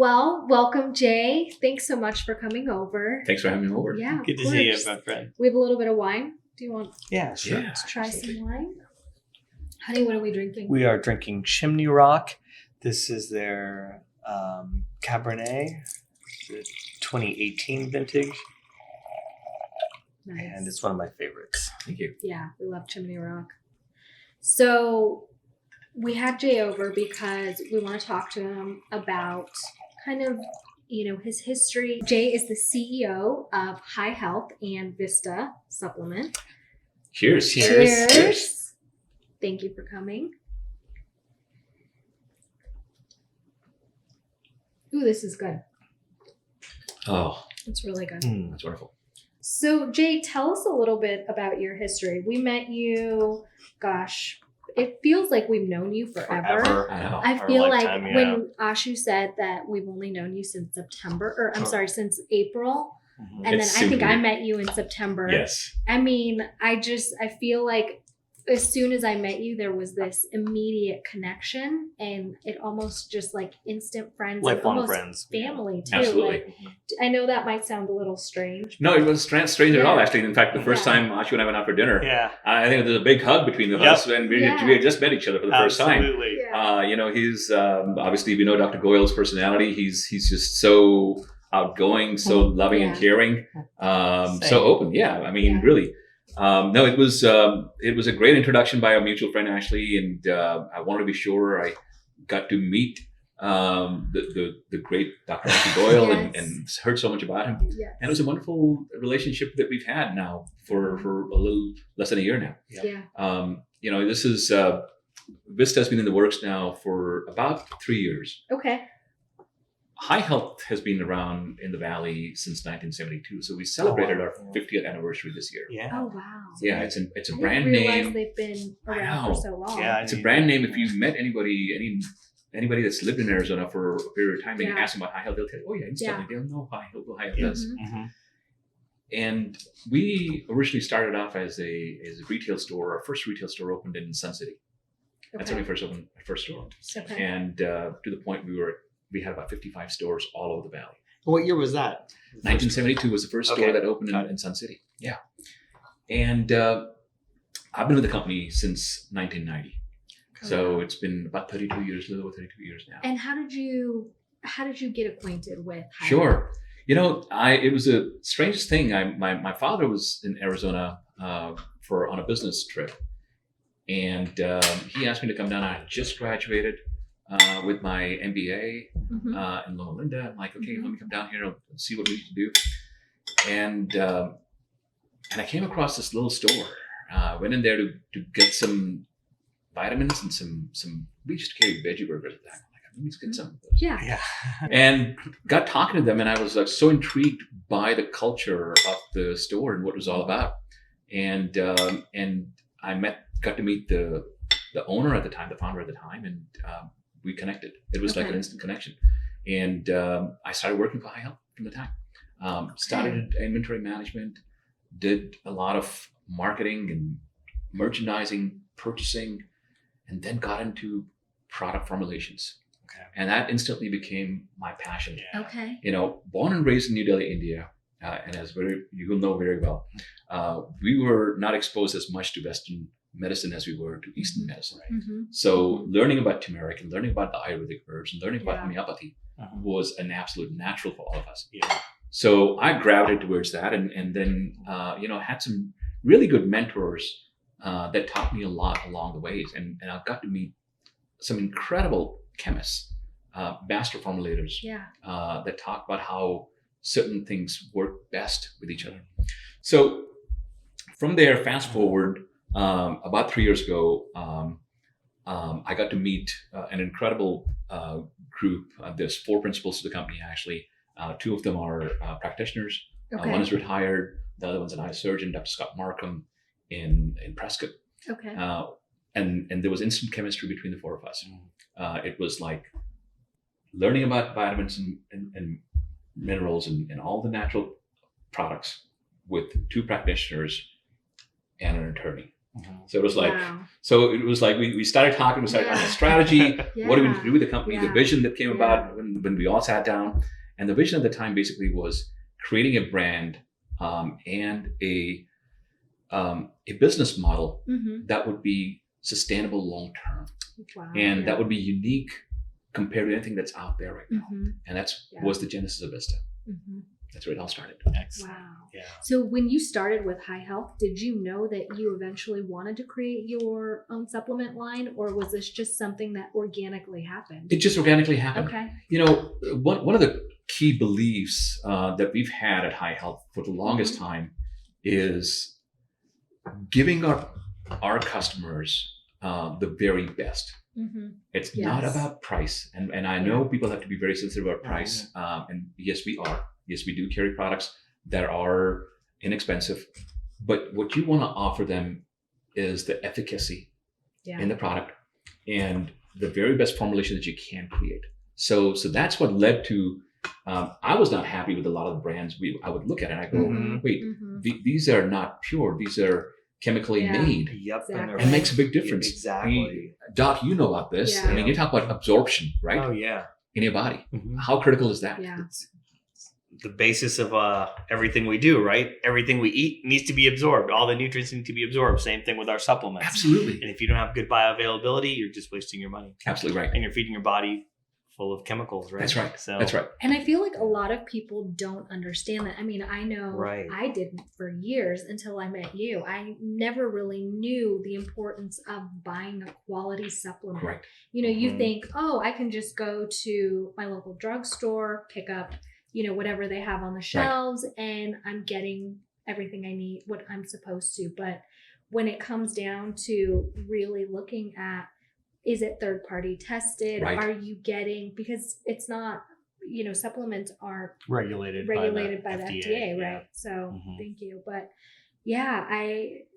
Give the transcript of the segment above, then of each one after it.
Well, welcome, Jay. Thanks so much for coming over. Thanks for having me over. Yeah, Good to see you, my friend. We have a little bit of wine. Do you want Yeah, sure. Yeah, to try absolutely. some wine? Honey, what are we drinking? We are drinking Chimney Rock. This is their Cabernet, the 2018 vintage, Nice. and it's one of my favorites. Thank you. Yeah, we love Chimney Rock. So we had Jay over because we want to talk to him about kind of, his history. Jay is the CEO of High Health and Vista Supplement. Cheers. Cheers. Thank you for coming. Ooh, this is good. Oh, It's really good. that's wonderful. So, Jay, tell us a little bit about your history. We met you, gosh, it feels like we've known you forever. I know. I Our feel like lifetime, yeah. when Ashu said that we've only known you since September, or I'm sorry, since April. Mhm. And then It's I think I simply- met you in September. Yes. I mean, I feel like as soon as I met you, there was this immediate connection, and it almost just like instant friends, and Lifelong almost friends. family too. Absolutely. Like, I know that might sound a little strange. No, it was strange at all, Yeah. actually. In fact, the first Yeah. time Ashu and I went out for dinner, Yeah, I think there's a big hug between the Yep. us, and we Yeah. had just met each other for the first time. absolutely. Yeah. He's obviously, we know Dr. Goyle's personality. He's just so outgoing, so loving and Yeah. caring, Same. so open. Yeah, I mean, Yeah. really. No, it was a great introduction by a mutual friend, Ashley, and I wanted to be sure I got to meet the great Dr. Dr. Goyle Yes. and heard so much about him. Yes. And it was a wonderful relationship that we've had now for a little less than a year now. Yeah. This is Vista has been in the works now for about 3 years. Okay. High Health has been around in the Valley since 1972, so we celebrated our 50th anniversary this year. Yeah. Oh wow. Yeah, it's a I brand didn't realize name. they've been I around know. for so long. Yeah, It's a brand name. If you've met anybody that's lived in Arizona for a period of time, and you Yeah. ask them about High Health, they'll tell you, oh yeah, instantly they'll know High Health, what High Health does. Mhm. Mhm. And we originally started off as a retail store. Our first retail store opened in Sun City. That's when we first opened our first store. Okay. And to the point we had about 55 stores all over the Valley. What year was that? 1972 was the first store Okay. that opened Got it. in Sun City. Yeah. And I've been with the company since 1990. So it's been about 32 years, a little over 32 years now. And how did you get acquainted with High Sure. It was a strangest thing. My father was in Arizona on a business trip. And he asked me to come down. I had just graduated with my MBA Mhm. in Loma Linda. I'm like, okay, Mhm. let me come down here and see what we need to do. And I came across this little store. Went in there to get some vitamins and some. We used to carry veggie burgers at that. I'm like, let me just get some of those. Yeah. Yeah. And got talking to them, and I was like so intrigued by the culture of the store and what it was all about. And I got to meet the owner at the time, the founder at the time, and we connected. It was like an Okay. instant connection. And I started working for High Health from the time. Started inventory management, did a lot of marketing and merchandising, purchasing, and then got into product formulations. Okay. And that instantly became my passion. Yeah. Okay. Born and raised in New Delhi, India, and you will know very well, we were not exposed as much to Western medicine as we were to Eastern medicine. Mm-hmm. So learning about turmeric and learning about the Ayurvedic herbs and learning about Yeah. homeopathy Uh-huh. was an absolute natural for all of us. Yeah. So I gravitated towards that, and then had some really good mentors that taught me a lot along the ways, and I got to meet some incredible chemists, master formulators, Yeah. that talk about how certain things work best with each other. So from there, fast forward about 3 years ago, I got to meet an incredible group. There's 4 principals to the company, actually. 2 of them are practitioners. Okay. One is retired. The other one's an eye surgeon, Dr. Scott Markham in Prescott. Okay. And there was instant chemistry between the 4 of us. It was like learning about vitamins and minerals and all the natural products with 2 practitioners and an attorney. So it was like, Wow. we started talking, we started talking about strategy. What do we need to do with the company? The vision that came about when we all sat down. And the vision at the time basically was creating a brand and a business model that would be sustainable long term. Wow. And that would be unique compared to anything that's out there right now. And that's was the genesis of Vista. That's where it all started. Excellent. Wow. Yeah. So when you started with High Health, did you know that you eventually wanted to create your own supplement line, or was this just something that organically happened? It just organically happened. Okay. You know, one of the key beliefs that we've had at High Health for the longest time is giving our customers the very best. It's not about price. And I know people have to be very sensitive about price. And yes, we are. Yes, we do carry products that are inexpensive. But what you want to offer them is the efficacy in the product and the very best formulation that you can create. So that's what led to, I was not happy with a lot of the brands I would look at and I go, wait, these are not pure. These are chemically made. Yep. Exactly. It makes a big difference. Exactly. Doc, you know about this. Yeah. I mean, you talk about absorption, right? Oh, yeah. In your body. How critical is that? Yeah. It's the basis of everything we do, right? Everything we eat needs to be absorbed. All the nutrients need to be absorbed. Same thing with our supplements. Absolutely. And if you don't have good bioavailability, you're just wasting your money. Absolutely right. And you're feeding your body full of chemicals, right? That's right. So That's right. And I feel like a lot of people don't understand that. I mean, I know I didn't for years until I met you. I never really knew the importance of buying a quality supplement. Correct. You know, you think, oh, I can just go to my local drugstore, pick up, you know, whatever they have on the shelves, and I'm getting everything I need, what I'm supposed to. But when it comes down to really looking at, is it third party tested? Right. Are you getting, because it's not, you know, supplements aren't regulated by the FDA, FDA, right? So thank you. But yeah,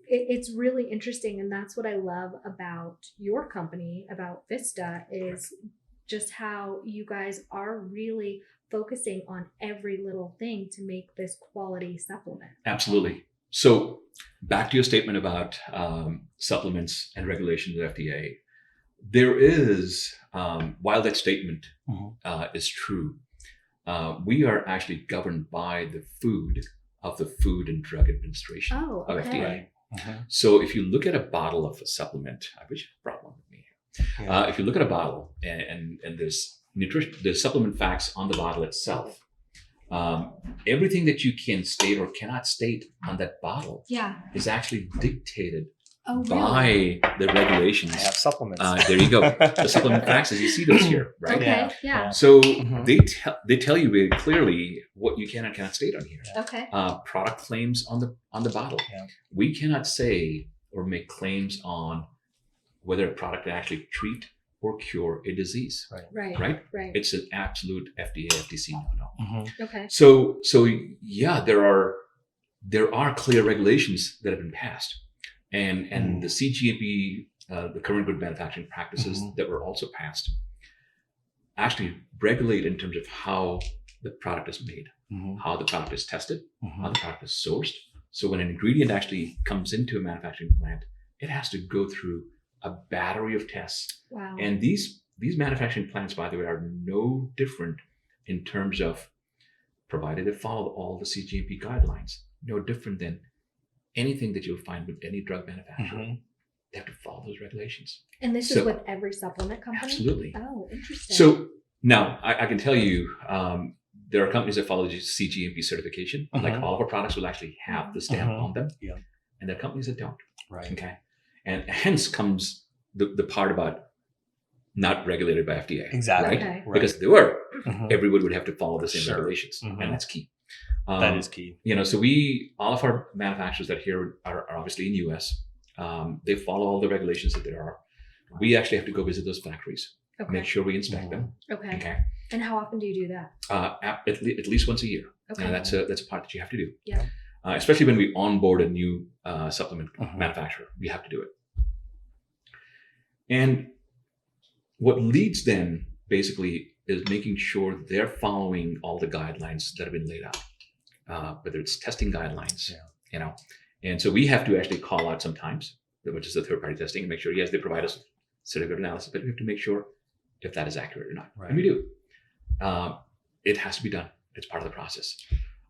it's really interesting. And that's what I love about your company, about Vista, is just how you guys are really focusing on every little thing to make this quality supplement. Absolutely. So back to your statement about supplements and regulations of FDA. There is, while that statement is true, we are actually governed by the Food and Drug Administration of FDA. So if you look at a bottle of a supplement, I wish I brought one with me. If you look at a bottle and there's supplement facts on the bottle itself, everything that you can state or cannot state on that bottle is actually dictated by the regulations. I have supplements. There you go. The supplement facts, as you see those here, right? Okay. Yeah. So they tell you very clearly what you can and cannot state on here. Okay. Product claims on the bottle. Yeah. We cannot say or make claims on whether a product can actually treat or cure a disease. Right. It's an absolute FDA, FTC no. Okay. So yeah, there are clear regulations that have been passed. And the CGMP, the current good manufacturing practices that were also passed, actually regulate in terms of how the product is made, how the product is tested, how the product is sourced. So when an ingredient actually comes into a manufacturing plant, it has to go through a battery of tests. Wow. And these manufacturing plants, by the way, are no different in terms of, provided they follow all the CGMP guidelines, no different than anything that you'll find with any drug manufacturer. They have to follow those regulations. And this is with every supplement company? Absolutely. Oh, interesting. So now I can tell you, there are companies that follow CGMP certification. Like all of our products will actually have the stamp on them. Yeah. And there are companies that don't. Right. Okay. And hence comes the part about not regulated by FDA. Exactly. Right? Okay. Because if they were, everyone would have to follow the same regulations. And that's key. That is key. You know, so all of our manufacturers that here are obviously in US. They follow all the regulations that there are. We actually have to go visit those factories, make sure we inspect them. Okay. And how often do you do that? At least once a year. Okay. And that's a part that you have to do. Yeah. Especially when we onboard a new supplement manufacturer, we have to do it. And what leads then basically is making sure they're following all the guidelines that have been laid out, whether it's testing guidelines, you know. And so we have to actually call out sometimes which is the third-party testing, and make sure, yes, they provide us certificate analysis, but we have to make sure if that is accurate or not. Right. And we do. It has to be done. It's part of the process.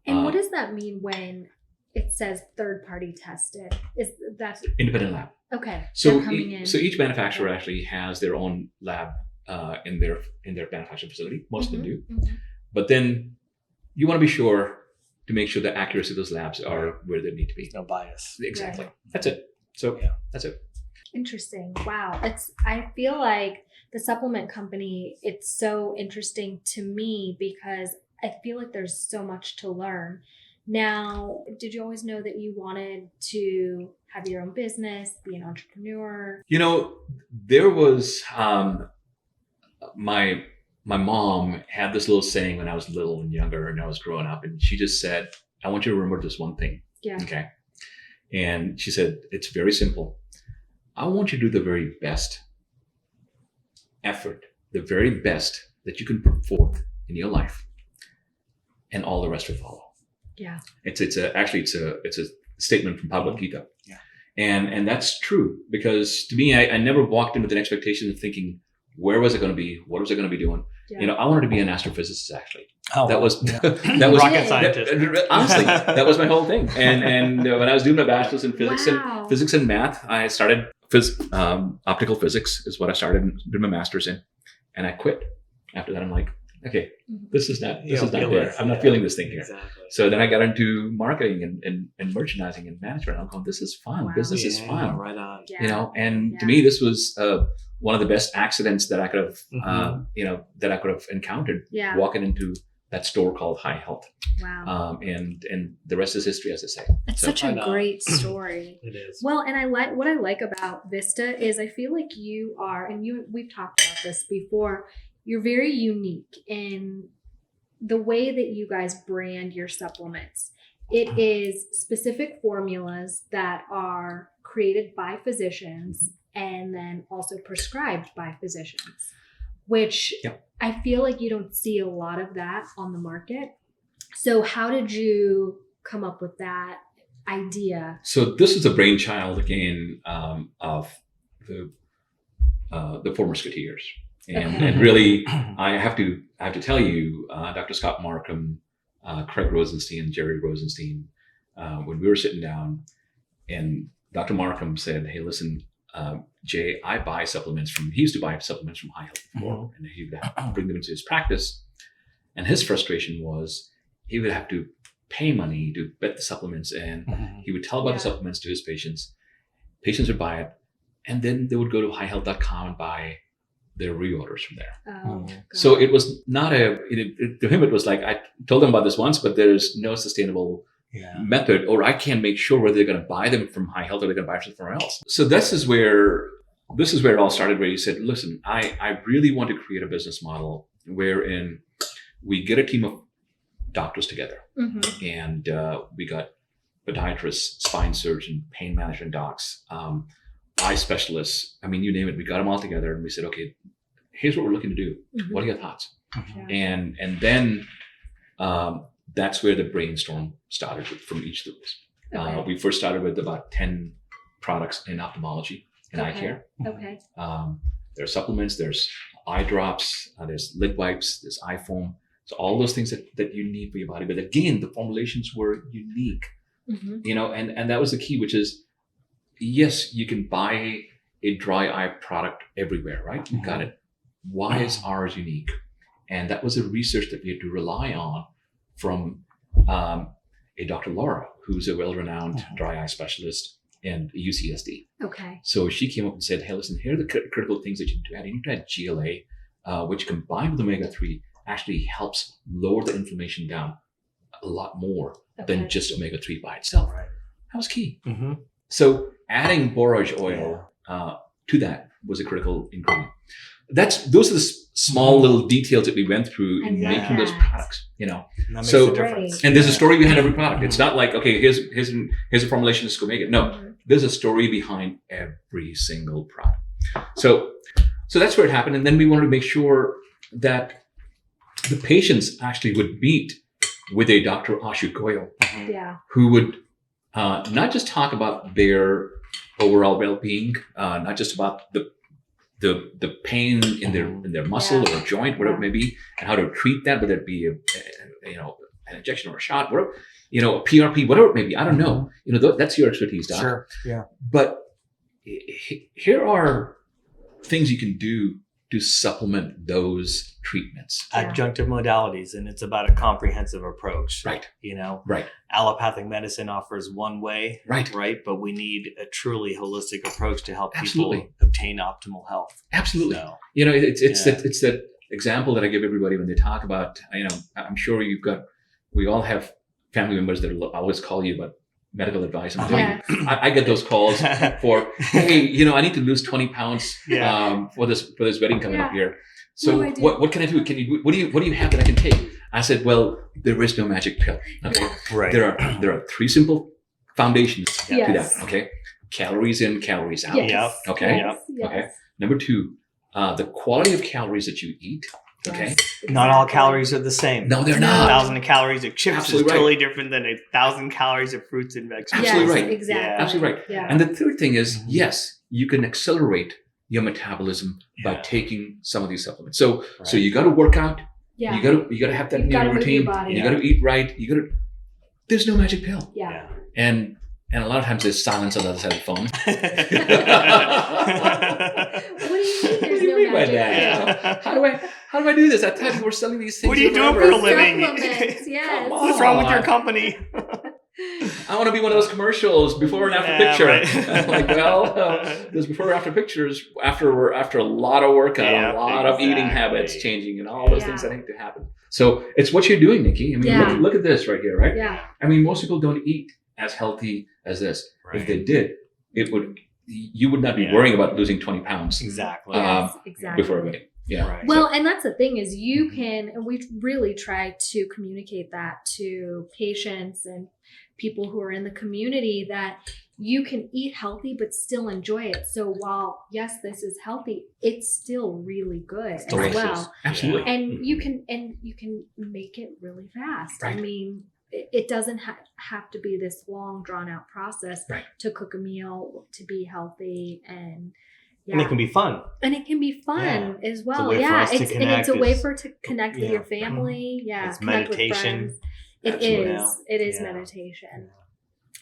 And what does that mean when it says third-party tested? Is that Independent lab. okay? So, they're coming in. so each manufacturer actually has their own lab in their manufacturing facility. Most of them do. Mhm. But then you want to be sure to make sure the accuracy of those labs are where they need to be. There's no bias. Exactly. Right. That's it. So Yeah. that's it. Interesting. Wow. I feel like the supplement company, it's so interesting to me because I feel like there's so much to learn. Now, did you always know that you wanted to have your own business, be an entrepreneur? You know, there was my mom had this little saying when I was little and younger and I was growing up, and she just said, I want you to remember this one thing. Yeah. Okay. And she said, it's very simple. I want you to do the very best effort, the very best that you can put forth in your life, and all the rest will follow. Yeah. It's a statement from Bhagavad Gita. Yeah. And that's true, because to me, I never walked in with an expectation of thinking, where was I going to be? What was I going to be doing? Yeah. You know, I wanted to be an astrophysicist, actually. Oh, That was yeah. that was Rocket scientist. honestly, that was my whole thing. And when I was doing my bachelor's in physics Wow. and physics and math, I started optical physics is what I started and did my master's in, and I quit. After that, I'm like, okay, this is not there. I'm not feeling this thing here. Exactly. So then I got into marketing and merchandising and management. I'm going, this is fun. Wow. Business is Yeah, fun. right on. Yeah. You know, and Yeah. to me, this was one of the best accidents that I could have, Mhm. that I could have encountered Yeah. walking into that store called High Health. Wow. And the rest is history, as they say. It's So- such I a know. great story. It is. Well, and what I like about Vista is I feel like you are, and we've talked about this before, you're very unique in the way that you guys brand your supplements. It is specific formulas that are created by physicians and then also prescribed by physicians, which Yep. I feel like you don't see a lot of that on the market. So how did you come up with that idea? So this is a brainchild again of the Four Musketeers, and, Okay. and really, I have to tell you, Dr. Scott Markham, Craig Rosenstein, Jerry Rosenstein, when we were sitting down, and Dr. Markham said, "Hey, listen, Jay, I buy supplements from." He used to buy supplements from High Health before, and he would have to bring them into his practice, and his frustration was he would have to pay money to get the supplements, and Mhm. he would tell about the Yeah. supplements to his patients. Patients would buy it, and then they would go to highhealth.com and buy their reorders from there. Oh, Mm. God. So it was not to him, it was like, I told them about this once, but there's no sustainable Yeah. method, or I can't make sure whether they're going to buy them from High Health or they're going to buy them from somewhere else. So this is where it all started, where he said, listen, I really want to create a business model wherein we get a team of doctors together, Mhm. and we got podiatrists, spine surgeon, pain management docs, eye specialists. I mean, you name it. We got them all together, and we said, okay, here's what we're looking to do. Mhm. What are your thoughts? Mhm. And then that's where the brainstorm started from each of those. Okay. We first started with about 10 products in ophthalmology and eye Okay. care. Okay. There's supplements, there's eye drops, there's lid wipes, there's eye foam. So all those things that you need for your body. But again, the formulations were unique, Mhm. and that was the key, which is, yes, you can buy a dry eye product everywhere, right? You got it. Why is ours unique? And that was a research that we had to rely on from a Dr. Laura, who's a well-renowned dry eye specialist in UCSD. Okay. So she came up and said, hey, listen, here are the critical things that you need to add. You need to add GLA, which combined with omega-3 actually helps lower the inflammation down a lot more Okay. than just omega-3 by itself. Right. That was key. Mm-hmm. So adding borage oil to that was a critical ingredient. Those are the small little details that we went through in I love making those that. products, And that makes So- a difference. And there's a story behind every product. It's not like, okay, here's a formulation, let's go make it. No, Mhm. there's a story behind every single product. So that's where it happened. And then we wanted to make sure that the patients actually would meet with a Dr. Ashu Goyal, Mhm. Yeah. who would not just talk about their overall well-being, not just about the pain in their muscle or joint, whatever it may be, and how to treat that, whether it be an injection or a shot, whatever, a PRP, whatever it may be. I don't know. That's your expertise, Doc. Sure. Yeah. But here are things you can do to supplement those treatments. Adjunctive modalities, and it's about a comprehensive approach. Right. Right. Allopathic medicine offers one way. Right. But we need a truly holistic approach to help Absolutely. people obtain optimal health. Absolutely. So, it's that example that I give everybody when they talk about, I'm sure we all have family members that will always call you about medical advice. I'm telling you, I get those calls for, hey, I need to lose 20 pounds for this wedding coming up here. So what can I do? What do you have that I can take? I said, well, there is no magic pill. Okay. Right. There are 3 simple foundations to Yes. that. Okay. Calories in, calories out. Yes. Okay. Yes. Okay. Number 2, the quality of calories that you eat. Okay. Not all calories are the same. No, they're A not. 1,000 calories of chips Absolutely is right. totally different than 1,000 calories of fruits and vegetables. Absolutely Yes, right. Exactly. Absolutely right. Yeah. And the third thing is, yes, you can accelerate your metabolism by taking some of these supplements. So you got to work out. Yeah. You got to have that You've in your gotta move routine. your body. You got to eat right. There's no magic pill. Yeah. And a lot of times there's silence on the other side of the phone. What do you mean? There's no magic Yeah. How do I do this? I thought you were selling these things. What are you doing forever. for a living? Supplements, yes. Come What's wrong with your company? I want to be one of those commercials, before and after Yeah, picture. right. I'm like, those before and after pictures after a lot of workout, Yep, a lot of eating exactly. habits changing, and all those things that need to happen. So it's what you're doing, Nikki. I mean, look at this right here, right? Yeah. I mean, most people don't eat as healthy as this. Right. If they did, you would not be worrying about losing 20 pounds Exactly. Yes, exactly. before a wedding. Yeah. Right. Well, and that's the thing is you can, and we really try to communicate that to patients and people who are in the community, that you can eat healthy but still enjoy it. So while, yes, this is healthy, it's still really good as Delicious. well. Absolutely. And you can make it really fast. Right. I mean, it doesn't have to be this long drawn out process to cook a meal, to be healthy, and And it can be fun. And it can be fun as well. way for Yeah, us to it's connect. a way It's- for to connect with your family. Yeah, It's connect meditation. with friends. It Absolutely. is. It is Yeah. meditation.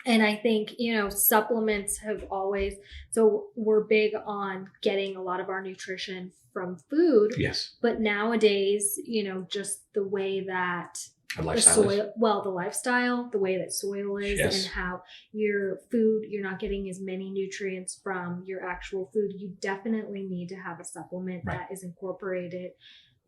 And I think, supplements have always, so we're big on getting a lot of our nutrition from food. Yes. But nowadays, just the way that Our the lifestyle is. soil, the lifestyle, the way that soil is, Yes. and how your food, you're not getting as many nutrients from your actual food. You definitely need to have a supplement that is incorporated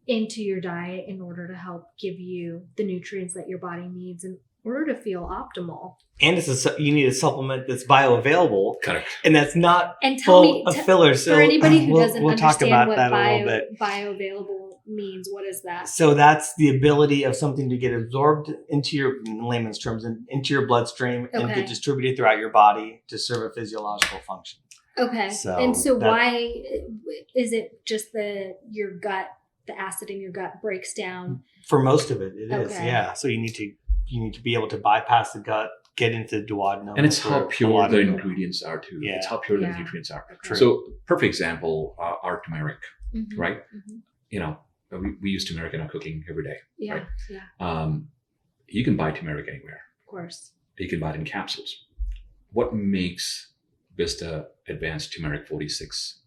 into your diet in order to help give you the nutrients that your body needs in order to feel optimal. And you need a supplement that's bioavailable, Correct. and that's not And tell full me, of fillers. So for anybody who doesn't we'll talk understand about what that a little bit. bioavailable means, what is that? So that's the ability of something to get absorbed into your, in layman's terms, into your bloodstream and Okay. get distributed throughout your body to serve a physiological function. Okay. So and so that- why is it just your gut, the acid in your gut breaks down? For most of it, it is. Okay. Yeah. So you need to be able to bypass the gut, get into the duodenum. And it's for how a pure lot the of- ingredients are too. Yeah. It's how pure the Yeah. nutrients are. Okay. So perfect example, our turmeric, Mhm. right? Mhm. We use turmeric in our cooking every day. Yeah. Right. Yeah. You can buy turmeric anywhere. Of course. You can buy it in capsules. What makes Vista Advanced Turmeric 46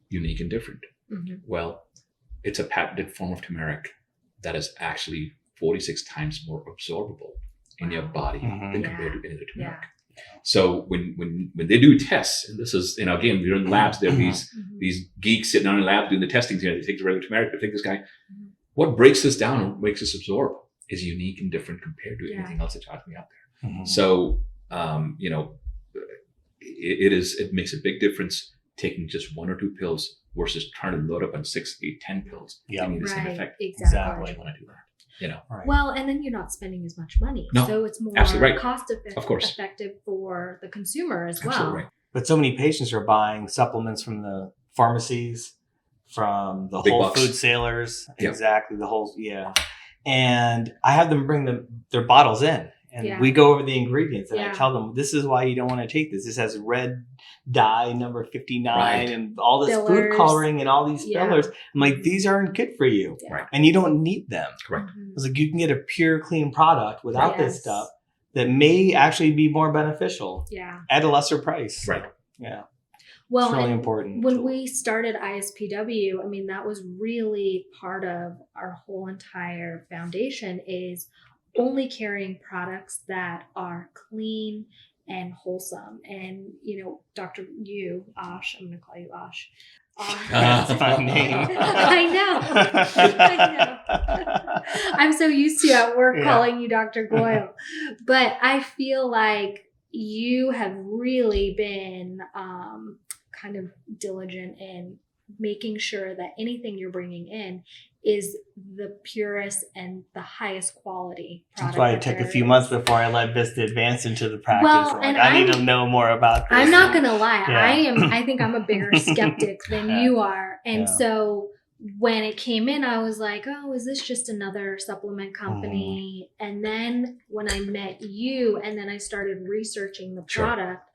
unique and different? Mhm. Well, it's a patented form of turmeric that is actually 46 times more absorbable in your body Mhm. than Yeah. compared to any other turmeric. Yeah. So when they do tests, and this is, again, we're in labs, there are Mhm. these geeks sitting down in the lab doing the testings here. They take the regular turmeric, they take this guy. Mhm. What breaks this down and makes this absorb is unique and different compared to Yeah. anything else that's out there. Mhm. So, it makes a big difference taking just 1 or 2 pills versus trying to load up on 6, 8, 10 pills. Yeah. You need the same Right. effect. Exactly. You want to do that. Right. Well, and then you're not spending as much money. No, So it's more absolutely right. cost Of course. effective for the consumer as well. Absolutely right. But so many patients are buying supplements from the pharmacies, from the Big Whole bucks. Food sailors. Yep. Exactly. And I have them bring their bottles in. And Yeah. we go over the ingredients, and I Yeah. tell them, this is why you don't want to take this. This has red dye number 59 Right. and all this food Fillers. coloring and all these Yeah. fillers. I'm like, these aren't good for you. Yeah. Right. And you don't need them. Correct. Mhm. I was like, you can get a pure, clean product without this Yes. stuff that may actually be more beneficial Yeah. at a lesser price. Right. Yeah. Well, it's really and important. when we started ISPW, I mean, that was really part of our whole entire foundation is only carrying products that are clean and wholesome. And, you know, Ash, I'm going to call you Ash. That's my name. I know. I'm so used to at work Yeah. calling you Dr. Goyle. But I feel like you have really been kind of diligent in making sure that anything you're bringing in is the purest and the highest quality product. That's why it that took a there few is. months before I let Vista advance into the practice. Well, I'm and like, I need I'm- to know more about this. I'm not gonna lie. Yeah. I think I'm a bigger skeptic than Yeah. you are. And Yeah. so when it came in, I was like, oh, is this just another supplement company? Mm-hmm. And then when I met you and then I started researching the Sure. product,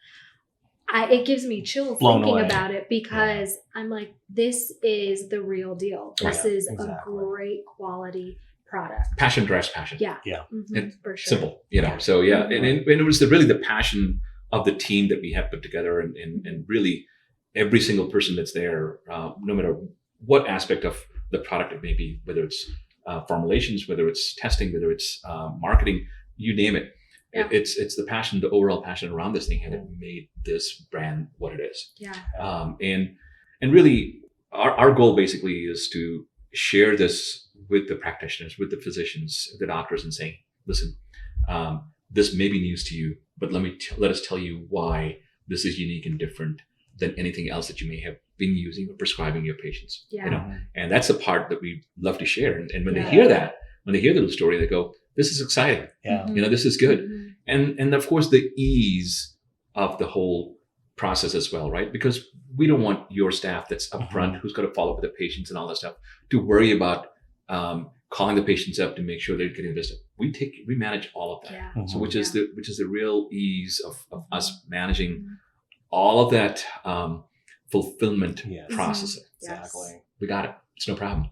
it gives me chills Blown thinking away. about it because I'm like, this is the real deal. This Right. is Exactly. a great quality product. Passion drives passion. Yeah. Yeah. Mhm, It- for sure. Simple, you know. Yeah. So yeah, Mhm. and it was really the passion of the team that we have put together, and really every single person that's there, no matter what aspect of the product it may be, whether it's formulations, whether it's testing, whether it's marketing, you name it. Yeah. It's the passion, the overall passion around this thing, that made this brand what it is. Yeah. And really, our goal basically is to share this with the practitioners, with the physicians, the doctors, and saying, listen, this may be news to you, but let us tell you why this is unique and different than anything else that you may have been using or prescribing your patients. Yeah. You know, and that's the part that we love to share. And when Yeah. they hear that, when they hear the story, they go, "This is exciting. Yeah. Mhm. You know, this is good." Mhm. And of course, the ease of the whole process as well, right? Because we don't want your staff that's upfront, who's got to follow up with the patients and all that stuff, to worry about calling the patients up to make sure they're getting a visit. We manage all of that. Yeah. Mhm. So which is the real ease of us managing Mhm. all of that fulfillment Yes. processing. Yes. Exactly. We got it. It's no problem.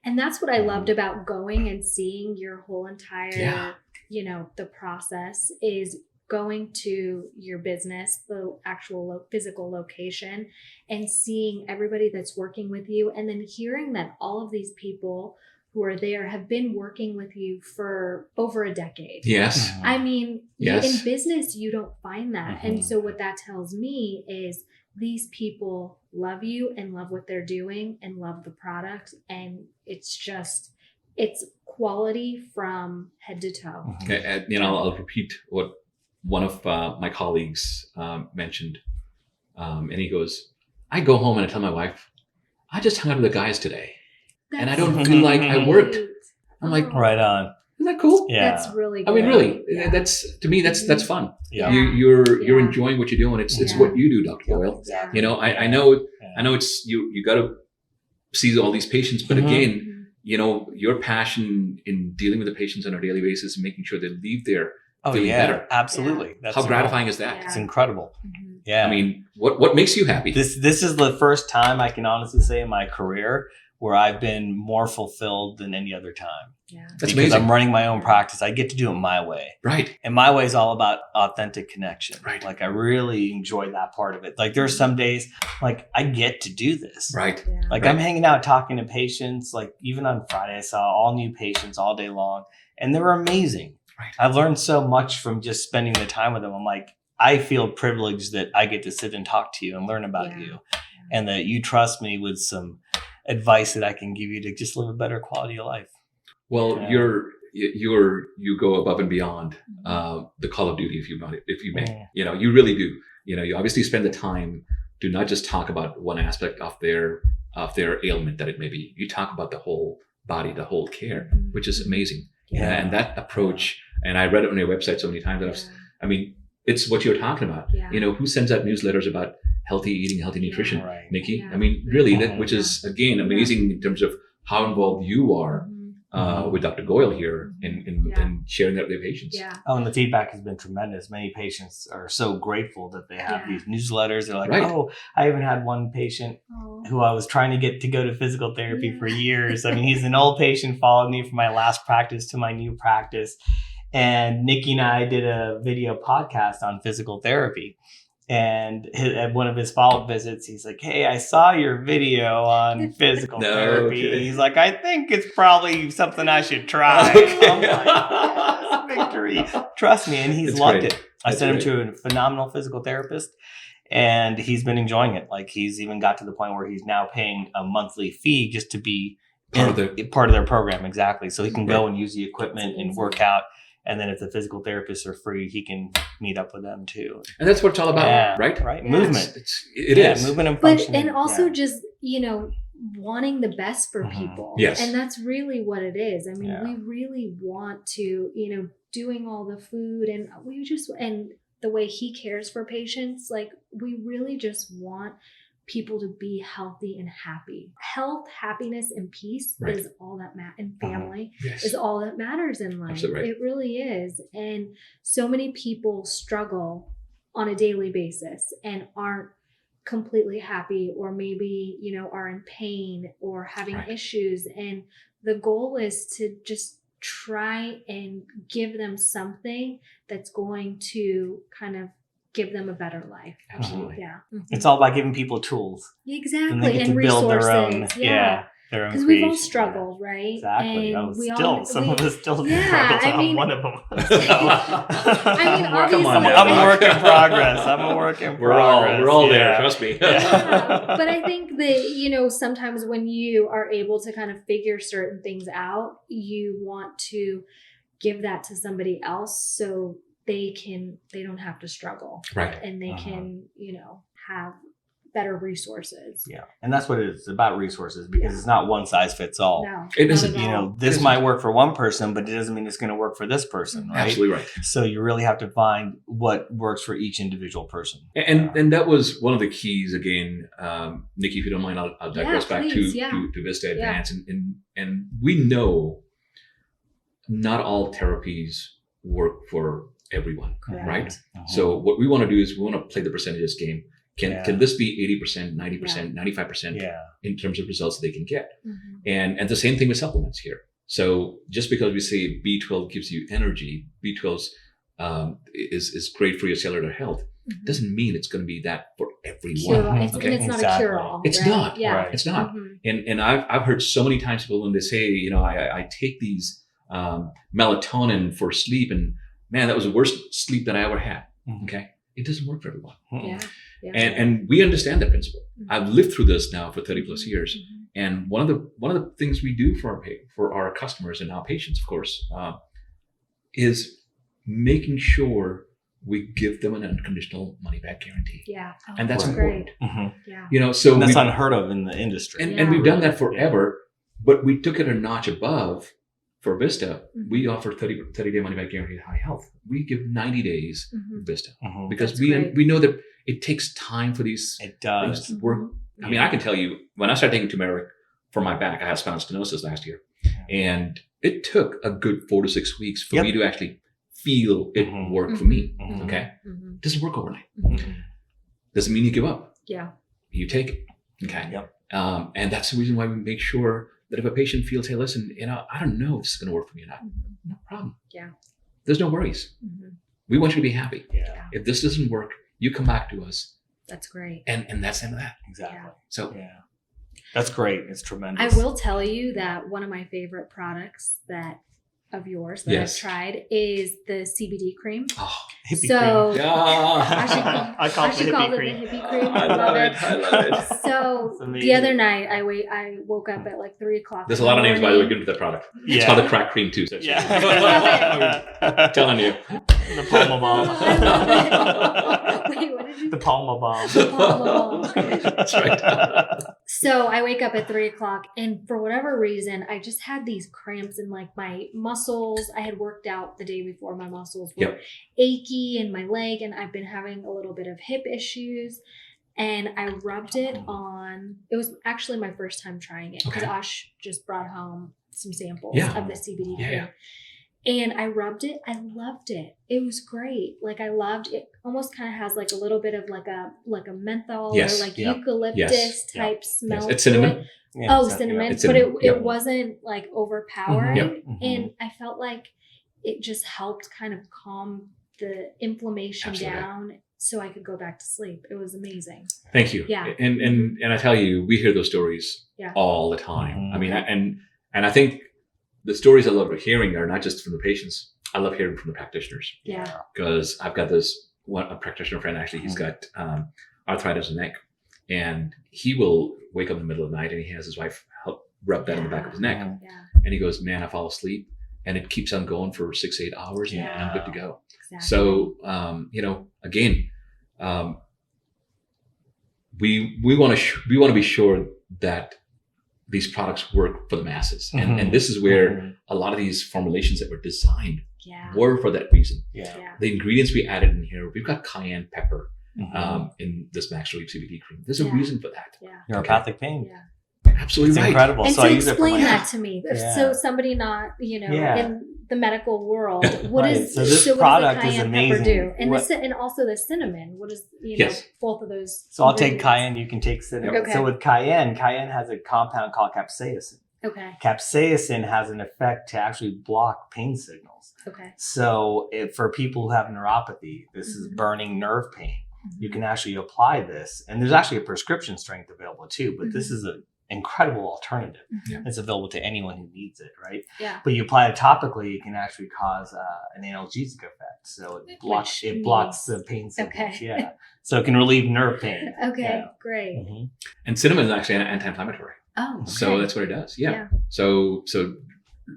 And that's what I Mhm. loved about going and seeing your whole entire, Yeah. the process is going to your business, the actual physical location, and seeing everybody that's working with you. And then hearing that all of these people who are there have been working with you for over a decade. Yes. Mhm. I mean, Yes. in business, you don't find that. Mhm. And so what that tells me is these people love you and love what they're doing and love the product. And it's quality from head to toe. Mhm. Okay, and, I'll repeat what one of my colleagues mentioned. And he goes, I go home and I tell my wife, I just hung out with the guys today. And I don't That's feel like I worked. great. I'm like, Oh, Right on. Isn't that cool? Yeah. That's really good. I mean, really, Yeah. that's, to me, that's fun. Yeah. Yeah. You're Yeah. enjoying what you're doing. It's Yeah. what you do, Dr. Boyle. Exactly. You know, I Yeah. know Yeah. it's, you got to see all these patients, but Mhm. again, Mhm. your passion in dealing with the patients on a daily basis and making sure they leave there Oh feeling yeah, better. absolutely. That's How gratifying is that? Yeah. It's incredible. Mhm. Yeah. I mean, what makes you happy? this is the first time I can honestly say in my career where I've been more fulfilled than any other time. Yeah. That's because amazing. I'm running my own practice. I get to do it my way. Right. And my way is all about authentic connection. Right. Like I really enjoy that part of it. Like there's some days like I get to do this. Right. Yeah. Like Right. I'm hanging out talking to patients. Like even on Friday, I saw all new patients all day long and they were amazing. Right. I've learned so much from just spending the time with them. I'm like, I feel privileged that I get to sit and talk to you and learn about Yeah. you and that you trust me with some advice that I can give you to just live a better quality of life. Well, Yeah. you go above and beyond the Call of Duty, if you may. Mm. You really do. You obviously spend the time to not just talk about one aspect of their ailment that it may be. You talk about the whole body, the whole care, which is amazing. Yeah. And that approach, and I read it on your website so many times that I mean, it's what you're talking about. Yeah. Who sends out newsletters about healthy eating, healthy nutrition? Right. Nikki. Yeah. I mean, really, Yeah. which is again amazing in terms of how involved you are with Dr. Goyle here Yeah. and sharing that with their patients. Yeah. Oh, and the feedback has been tremendous. Many patients are so grateful that they have Yeah. these newsletters. They're like, Right. oh, I even had one patient Oh. who I was trying to get to go to physical therapy Yeah. for years. I mean, he's an old patient, followed me from my last practice to my new practice. And Nikki and I did a video podcast on physical therapy. And at one of his follow-up visits, he's like, hey, I saw your video on physical No therapy. kidding. He's like, I think it's probably something I should try. Okay. I'm like, yes, victory. Trust me. And he's It's loved great. it. I That's sent him great. to a phenomenal physical therapist, and he's been enjoying it. Like, he's even got to the point where he's now paying a monthly fee just to be Part part of their program. Exactly. So he can go Right. and use the equipment and Amazing. work out. And then if the physical therapists are free, he can meet up with them too. And that's what it's all about, Yeah, right? Right. Yeah. Movement. It is. Movement and But function. and also yeah. just, wanting the best for Mhm. people. Yes. And that's really what it is. I mean, Yeah. we really want to, doing all the food, and and the way he cares for patients, like, we really just want people to be healthy and happy. Health, happiness, and peace Right. is all that and family Yes. is all that matters in life. Absolutely right. It really is. And so many people struggle on a daily basis and aren't completely happy, or maybe, are in pain or having Right. issues. And the goal is to just try and give them something that's going to kind of give them a better life. Absolutely. Yeah. It's all about giving people tools. Exactly. And they get And to build resources. their own. Yeah. Their own Because we've all creation, struggled, right? Exactly. And Oh, some of us still Yeah, struggle. I mean- I'm one of them. I mean, Come on obviously- now. I'm a work in progress. I'm a work in We're all progress. there. Yeah. Trust me. Yeah, but I think that, sometimes when you are able to kind of figure certain things out, you want to give that to somebody else so they don't have to struggle. Right. And they can, have better resources. Yeah. And that's what it is. It's about resources, because Yeah. it's not one size fits all. No. It not isn't, at You all. know, this Yes. might work for one person, but it doesn't mean it's going to work for this person, right? Absolutely right. So you really have to find what works for each individual person. And that was one of the keys again, Nikki, if you don't mind, I'll digress back please, to, yeah. to Vista Yeah. Advance, and we know not all therapies work for everyone, Correct. right? Mhm. So what we want to do is we want to play the percentages game. Yeah. Can this be 80%, 90%, 95% yeah. in terms of results they can get? Mhm. And the same thing with supplements here. So just because we say B12 gives you energy, B12 is great for your cellular health, Mhm. doesn't mean it's going to be that for everyone. Cure-all. It's, Okay. and it's not Exactly. a cure-all. It's right? not. Yeah. Right. It's not. Mhm. And I've heard so many times people when they say, I take these melatonin for sleep, and man, that was the worst sleep that I ever had. Mhm. Okay, it doesn't work for everyone, Yeah. Yeah. and we understand that principle. Mhm. I've lived through this now for 30 plus years, Mhm. and one of the things we do for our customers and our patients, of course, is making sure we give them an unconditional money back guarantee. Yeah. Oh, And that's great. Mhm. Yeah. So And that's we- unheard of in the industry. and we've done that forever, but we took it a notch above. For Vista, Mhm. we offer 30-day money back guarantee at high health. We give 90 days Mhm. with Vista Mhm. because That's we great. we know that it takes time for these It things does. to work. I mean, I can tell you, when I started taking turmeric for my back, I had spinal stenosis last year, and it took a good 4 to 6 weeks for Yep. me to actually feel it Mhm. work for me. Mhm. Okay, Mhm. it doesn't work overnight. Mhm. Doesn't mean you give up. Yeah. You take it. Okay. Yep. And that's the reason why we make sure that if a patient feels, hey, listen, I don't know if this is going to work for me or not, Mhm. no problem. Yeah. There's no worries. Mhm. We want you to be happy. Yeah. If this doesn't work, you come back to us, That's great. and that's the end of that. Exactly. So Yeah. That's great. It's I tremendous. will tell you that one of my favorite products of yours that Yes. I've tried is the CBD cream. oh, Hippie So cream. I should yeah. I call I it should the call hippie it cream. the hippie cream. I love it. I love it. So It's the amazing. other night I woke up at like 3:00. There's a lot of names, by the way, given to that product. It's Yeah. called the crack cream too. So Yeah. I'm telling you. The Palma Bomb. I love it. Wait, what did you The Palma Bomb. The Palma Bomb. That's right. So I wake up at 3:00, and for whatever reason, I just had these cramps in like my muscles. I had worked out the day before. My muscles were Yep. achy in my leg, and I've been having a little bit of hip issues. And I rubbed it on. It was actually my first time trying it because Okay. Ash just brought home some samples Yeah. of the CBD Yeah, cream. yeah. And I rubbed it. I loved it. It was great. Like I loved it. Almost kind of has like a little bit of like a menthol Yes. or like Yeah. eucalyptus Yes. type smell. Yes. It's to cinnamon. it. Yeah, Oh, so- cinnamon. It's But cinnamon. it Yep. wasn't like overpowering. Yep. And I felt like it just helped kind of calm the inflammation Absolutely. down so I could go back to sleep. It was amazing. Thank you. Yeah. And I tell you, we hear those stories Yeah. all the time. Mhm. I mean, and I think the stories I love hearing are not just from the patients. I love hearing from the practitioners, Yeah. because I've got a practitioner friend, actually, he's got arthritis in the neck, and he will wake up in the middle of the night and he has his wife help rub that in the back of his neck. Mhm. Yeah. And he goes, man, I fall asleep and it keeps on going for 6 to 8 hours and I'm good to go. Exactly. So, again, we want to be sure that these products work for the masses. And this is where a lot of these formulations that were designed yeah. were for that reason. Yeah. Yeah. The ingredients we added in here, we've got cayenne pepper Mhm. in this Max Relief CBD cream. There's a Yeah. reason for that. Yeah. Neuropathic pain. Yeah. Absolutely It's right. incredible. And So I to use it for explain my- that to me, Yeah. so somebody not, Yeah. in the medical world, what Right. is So this what product does is the cayenne amazing. pepper do? And What- and also the cinnamon. What is Yes. both of those? So I'll take ingredients? cayenne. You can take cinnamon. Okay. So with cayenne has a compound called capsaicin. Okay. Capsaicin has an effect to actually block pain signals. Okay. So for people who have neuropathy, this is Mhm. burning nerve pain. You can actually apply this, and there's actually a prescription strength available too. But this is an incredible alternative. Yeah. It's available to anyone who needs it, right? Yeah. But you apply it topically, it can actually cause an analgesic effect. So it blocks Which the pain signals. Okay. Yeah. So it can relieve nerve pain. Okay. Yeah. Great. Mhm. And cinnamon is actually an anti-inflammatory. Oh. Okay. So that's what it does. Yeah. Yeah. So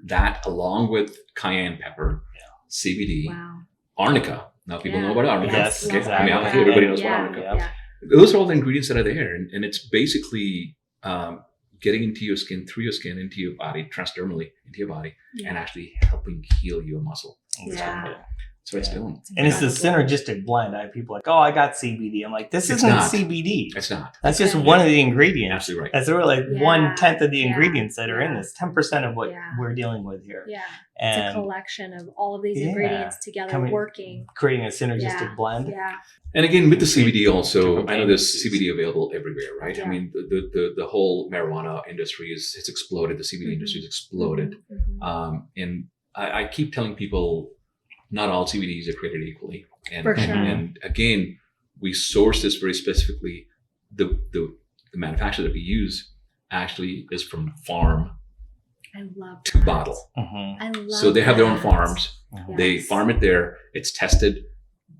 that along with cayenne pepper, CBD, Wow. arnica. Now people know about arnica. Yes, Okay? exactly. I mean, I Yeah. think everybody knows Yeah. about arnica. Yeah. Those are all the ingredients that are there. And it's basically getting into your skin, through your skin, into your body, transdermally into your body, and actually helping heal your muscle. Yeah. That's what it's doing. And it's the incredible. synergistic blend. I have people like, oh, I got CBD. I'm like, this It's isn't not. CBD. It's not. That's just Okay. one of the ingredients. Absolutely right. That's really like Yeah. 1/10 of the Yeah. ingredients that are in Yeah. this. 10% of what Yeah. we're dealing with here. Yeah. It's a And collection of all of these Yeah. ingredients together Coming- working. creating a synergistic Yeah. blend. Yeah. And again, with the CBD also, Different I know pain there's disease. CBD available everywhere, right? Yeah. I mean, the whole marijuana industry it's exploded. The CBD industry has exploded. Mhm. And I keep telling people, not all CBDs are created equally. And, For sure. and again, we source this very specifically. The manufacturer that we use actually is from farm I love to that. bottle. Mhm. I love So they have their own that. farms. Mhm. They Yes. farm it there. It's tested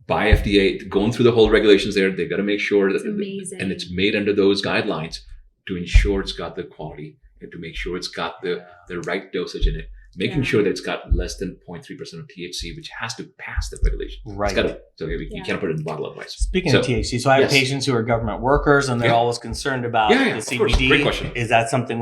by FDA, going through the whole regulations there. They've got to make sure It's that, amazing. and it's made under those guidelines to ensure it's got the quality and to make sure it's got the right dosage in it, making Yeah. sure that it's got less than 0.3% of THC, which has to pass the regulation. Right. It's got to, so you Yeah. can't put it in the bottle otherwise. Speaking So- of THC, so I have yes. patients who are government workers and they're Yeah. always concerned about Yeah, the of course. CBD. Great question. Is that something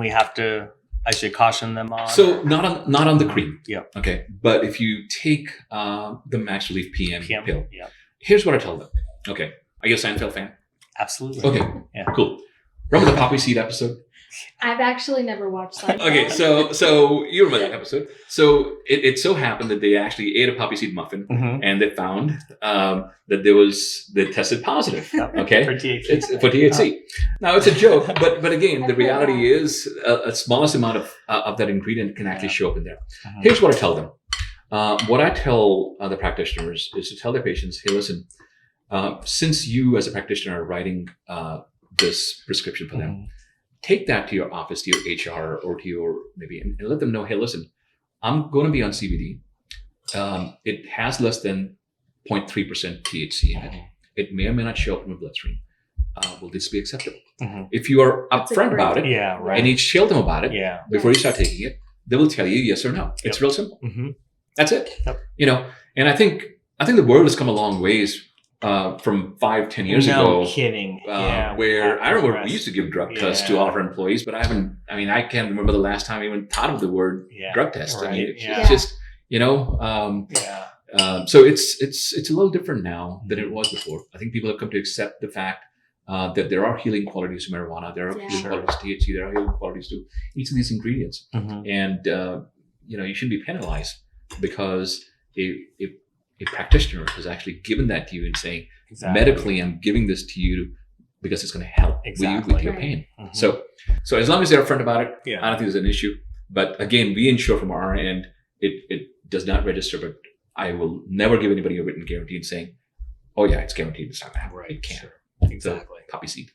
I should caution them on? So not on the cream. Yeah. Okay. But if you take the Max Relief PM pill, Yeah, here's what I tell them. Okay. Are you a Seinfeld fan? absolutely. Okay. Yeah. Cool. Remember the poppy seed episode? I've actually never watched that. Okay, so you remember that episode. So it so happened that they actually ate a poppy seed muffin Mhm. and they found that they tested positive. Yep. Okay, For THC. it's for THC. Now it's a joke, but again, the I've heard reality is a smallest amount of that ingredient can actually Yeah. show up in there. Mhm. Here's what I tell them. What I tell the practitioners is to tell their patients, hey, listen, since you as a practitioner are writing this prescription for them, Mhm. take that to your office, to your HR, or to your maybe, and let them know, hey, listen, I'm going to be on CBD. It has less than 0.3% THC in it. It may or may not show up in the bloodstream. Will this be acceptable? Mhm. If you are That's a upfront great about it Yeah, right. and you tell them about it Yeah. before you Yes. start taking it, they will tell you yes or no. It's Yep. real simple. Mhm. That's it. Yep. And I think the world has come a long ways from 5-10 years no ago. kidding. Yeah. Where I remember we progressed. used to give drug tests to Yeah. all of our employees, but I can't remember the last time I even thought of the word Yeah. drug test. I mean, Right. it's Yeah. just, Yeah. so it's a little different now than it was before. I think people have come to accept the fact that there are healing qualities to marijuana, there are healing qualities to THC, there are healing qualities to each of these ingredients. And, you shouldn't be penalized because a practitioner has actually given that to you and saying, medically, I'm giving this to you because it's going to help with your pain. So as long as they're upfront about it, I don't think there's an issue. But again, we ensure from our end, it does not register, but I will never give anybody a written guarantee and saying, oh yeah, it's guaranteed it's not going to happen. It can't. Exactly. Poppy seed.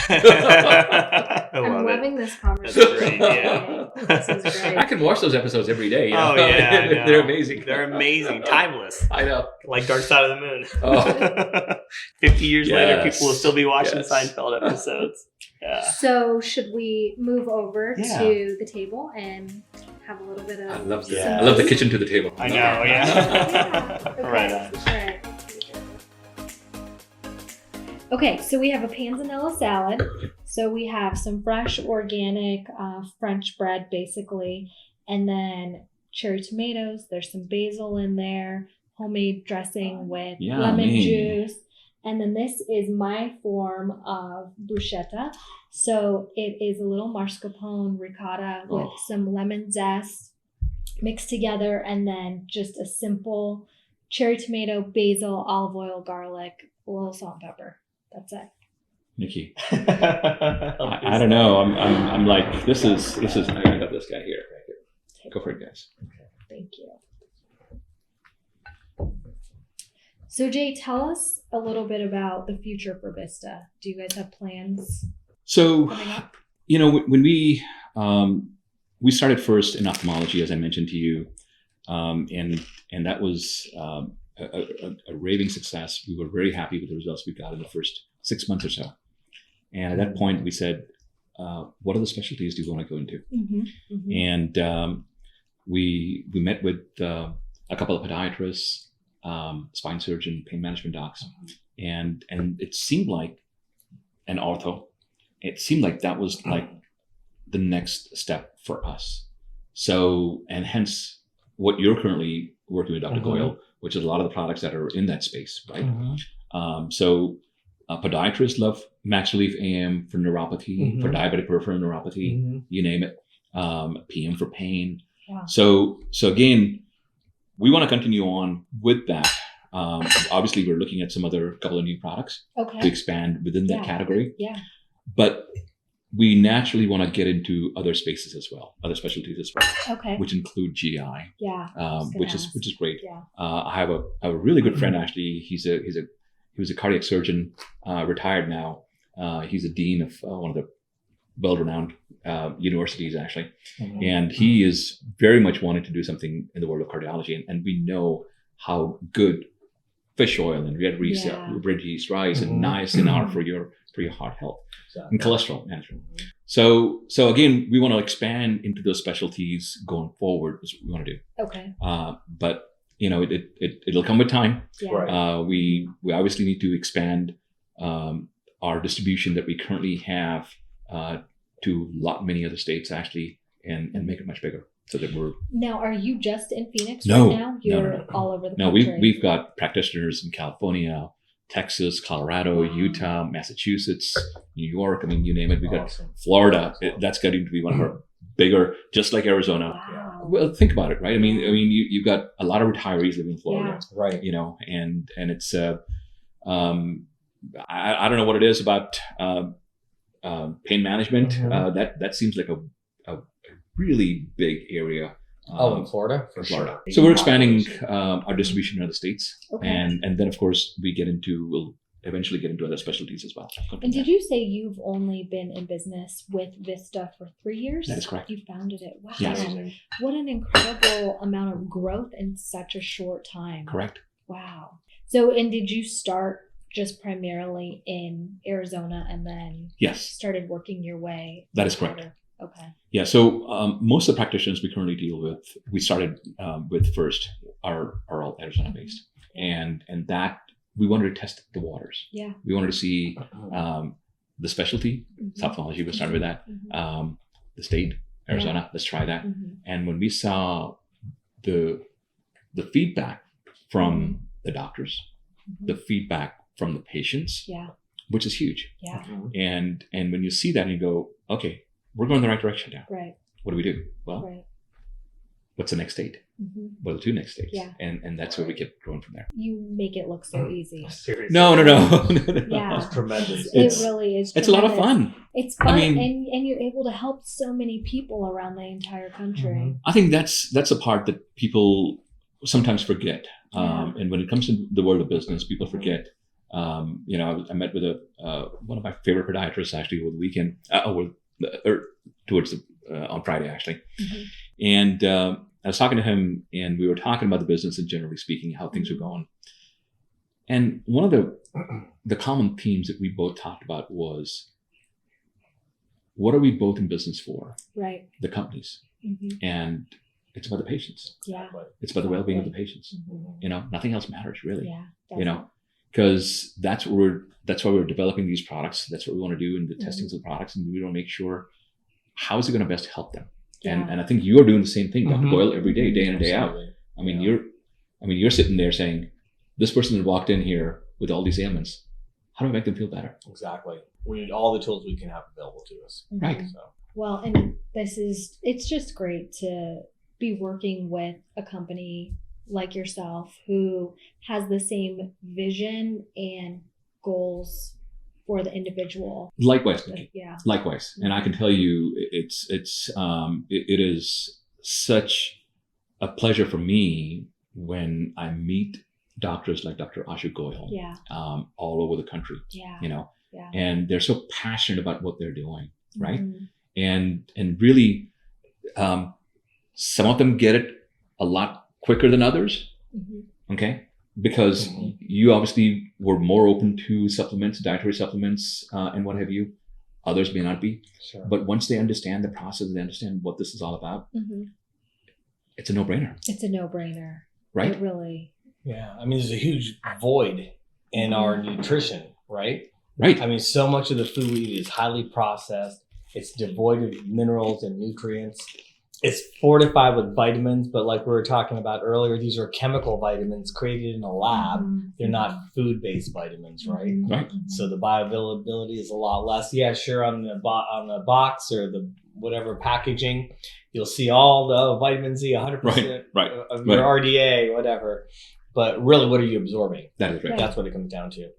I'm loving this conversation. That's great. Yeah. This is great. I can watch those episodes every day. Oh yeah, I know. They're amazing. They're amazing, timeless. I know. Like Dark Side of the Moon. Oh. 50 years later, Yes. people will still be watching Yes. Seinfeld episodes. Yeah. So should we move over Yeah. to the table and have a little bit of I love the Yeah. I love the kitchen to the table. I know, Yeah. yeah. Okay. Right on. All right. Okay, so we have a panzanella salad. So we have some fresh, organic French bread, basically, and then cherry tomatoes. There's some basil in there, homemade dressing with lemon juice. And then this is my form of bruschetta. So it is a little mascarpone ricotta with some lemon zest mixed together, and then just a simple cherry tomato, basil, olive oil, garlic, a little salt and pepper. That's it. Nikki, I don't know. I'm like, this is. I got this guy here. Right here. Go for it, guys. Thank you. So Jay, tell us a little bit about the future for Vista. Do you guys have plans So, coming up? when we started first in ophthalmology, as I mentioned to you, and that was a raving success. We were very happy with the results we got in the first 6 months or so. And at that point, we said, what other specialties do you want to go into? And we met with a couple of podiatrists, spine surgeon, pain management docs, and it seemed like an ortho. It seemed like that was like the next step for us. So, and hence what you're currently working with, Dr. Goyle, which is a lot of the products that are in that space, right? So podiatrists love Max Relief AM for neuropathy, for diabetic peripheral neuropathy, you name it, PM for pain. Wow. So again, we want to continue on with that. Obviously, we're looking at some other couple of new products to expand within that category. Yeah. But we naturally want to get into other spaces as well, other specialties as well, Okay. which include GI, Yeah. which is great. Yeah. I have a really good friend actually. He was a cardiac surgeon, retired now. He's a dean of one of the well-renowned universities actually, and he is very much wanting to do something in the world of cardiology. And we know how good fish oil and red yeast rice and niacin are for your heart health and cholesterol management. So again, we want to expand into those specialties going forward. Is what we want to do. Okay. But it'll come with time. Yeah. Right. We obviously need to expand our distribution that we currently have to many other states actually, and make it much bigger so that we're. Now, are you just in Phoenix No. right now? You're No. all over the No, country. we've got practitioners in California, Texas, Colorado, Utah, Massachusetts, New York. I mean, you name it. We've got Florida. That's getting to be one of our bigger, just like Arizona. Wow. Well, think about it, right? I mean, you've got a lot of retirees living in Florida, Right. and it's I don't know what it is about pain management. That seems like a really big area. In Florida? For Florida. sure. So we're expanding our distribution in other states, Okay. and then of course we'll eventually get into other specialties as well. And did you say you've only been in business with Vista for 3 years? That is correct. You founded it. Wow. Yes. What an incredible amount of growth in such a short time. Correct. Wow. So, and did you start just primarily in Arizona and then Yes, started working your way? that is correct. Okay. Yeah. So most of the practitioners we currently deal with, we started with first are all Arizona based, and that we wanted to test the waters. Yeah. We wanted to see the specialty. Ophthalmology. We started with that. The state, Arizona. Let's try that. And when we saw the feedback from the doctors, the feedback from the patients, which is huge. Yeah. And when you see that and you go, okay, we're going in the right direction now. Right. What do we do? Well, Right. what's the next state? Mm-hmm. What are the two next states? Yeah. And that's where we get growing from there. You make it look so easy. Seriously. No. Yeah. It's tremendous. It really is. It's a lot of tremendous. fun. It's fun, I mean- and you're able to help so many people around the entire country. Mhm. I think that's a part that people sometimes forget. And when it comes to the world of business, people forget. I met with one of my favorite podiatrists actually over the weekend, on Friday actually, Mhm. and I was talking to him, and we were talking about the business and generally speaking, how things were going. And one of the common themes that we both talked about was, what are we both in business for? Right. The companies, Mm-hmm. and it's about the patients. Yeah. It's about the well-being of the patients. Mhm. Nothing else matters really. Yeah. Because that's why we're developing these products. That's what we want to do in the Mhm. testings of the products, and we want to make sure how is it going to best help them. Yeah. And I think you're doing the same thing, Dr. Mhm. Boyle, every day, day in and day out. Absolutely. I mean, Yeah. you're sitting there saying, this person that walked in here with all these ailments, how do I make them feel better? Exactly. We need all the tools we can have available to us. Right. Mhm. So. Well, and it's just great to be working with a company like yourself who has the same vision and goals for the individual. Likewise, Nikki. Yeah. Likewise. And I can tell you, it is such a pleasure for me when I meet doctors like Dr. Ashu Goyal, Yeah. all over the country, Yeah. Yeah. and they're so passionate about what they're doing, right? Mhm. And really, some of them get it a lot quicker than others. Mhm. Okay, because Mhm. you obviously were more open to supplements, dietary supplements, and what have you. Others may not be, Sure. but once they understand the process, they understand what this is all about. Mhm. It's a no-brainer, It's a no-brainer. right? It really. Yeah. I mean, there's a huge void in our nutrition, right? Right. I mean, so much of the food we eat is highly processed. It's devoid of minerals and nutrients. It's fortified with vitamins, but like we were talking about earlier, these are chemical vitamins created in a lab. Mhm. They're not food-based vitamins, right? Mhm. Right. Mhm. So the bioavailability is a lot less. Yeah, sure, on the box or the whatever packaging, you'll see all the vitamin Z, 100% Right. of your Right. RDA, whatever. But really, what are you absorbing? That is right. That's what it comes down to.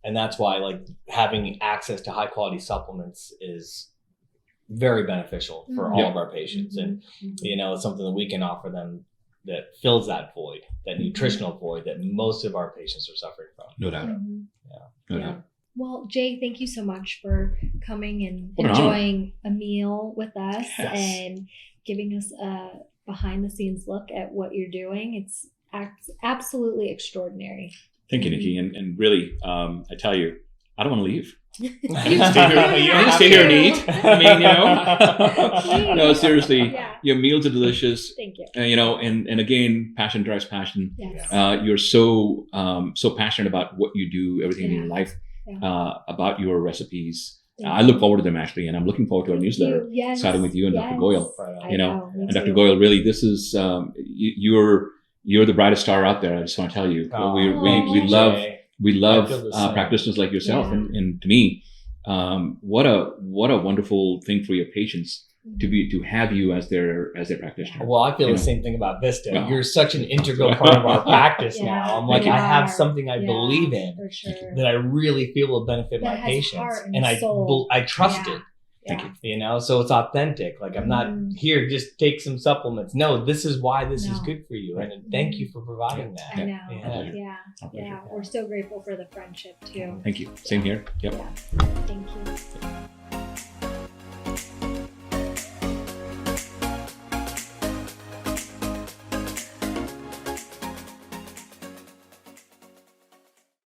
And that's why like having access to high quality supplements is very beneficial for all Yeah. of our patients. And, Mhm. it's something that we can offer them that fills that void, that nutritional void that most of our patients are suffering from. No doubt. Mhm. No Yeah. doubt. Well, Jay, thank you so much for coming and What an honor. enjoying a meal with us Yes. and giving us a behind the scenes look at what you're doing. It's absolutely extraordinary. Thank you, Nikki. And really, I tell you, I don't want to leave. You I can stay here and eat. I mean, no, seriously, Yeah. your meals are delicious. Thank you. And again, passion drives passion. Yes. You're so passionate about what you do, everything in your life, Yeah. about your recipes. Thank I look forward to them actually, and I'm looking forward to our newsletter, Yes. starting with you and Dr. Goyal. Right on. I You know, me And Dr. too. Goyal, really, this is you're the brightest star out there. I just want to tell you, Oh, we thank love Jay. we love I feel the same. practitioners like yourself, Yeah. and to me, what a wonderful thing for your patients to have you as their practitioner. Well, I feel You the know. same thing about Vista. Well. You're such an integral part of our practice Yeah, now. I'm like, you I have are. something I Yeah, believe in for sure. that I really feel will benefit That my has patients, heart and and soul. I trust Yeah. it. Thank Yeah. So it's authentic. Like I'm not Mhm. here just take some supplements. No, this is why this is No. good for you, and thank you for providing that. I know. Yeah. pleasure. Yeah. Our pleasure. Yeah. We're so grateful for the friendship too. Thank you. Same here. Yep. Yeah. Thank you.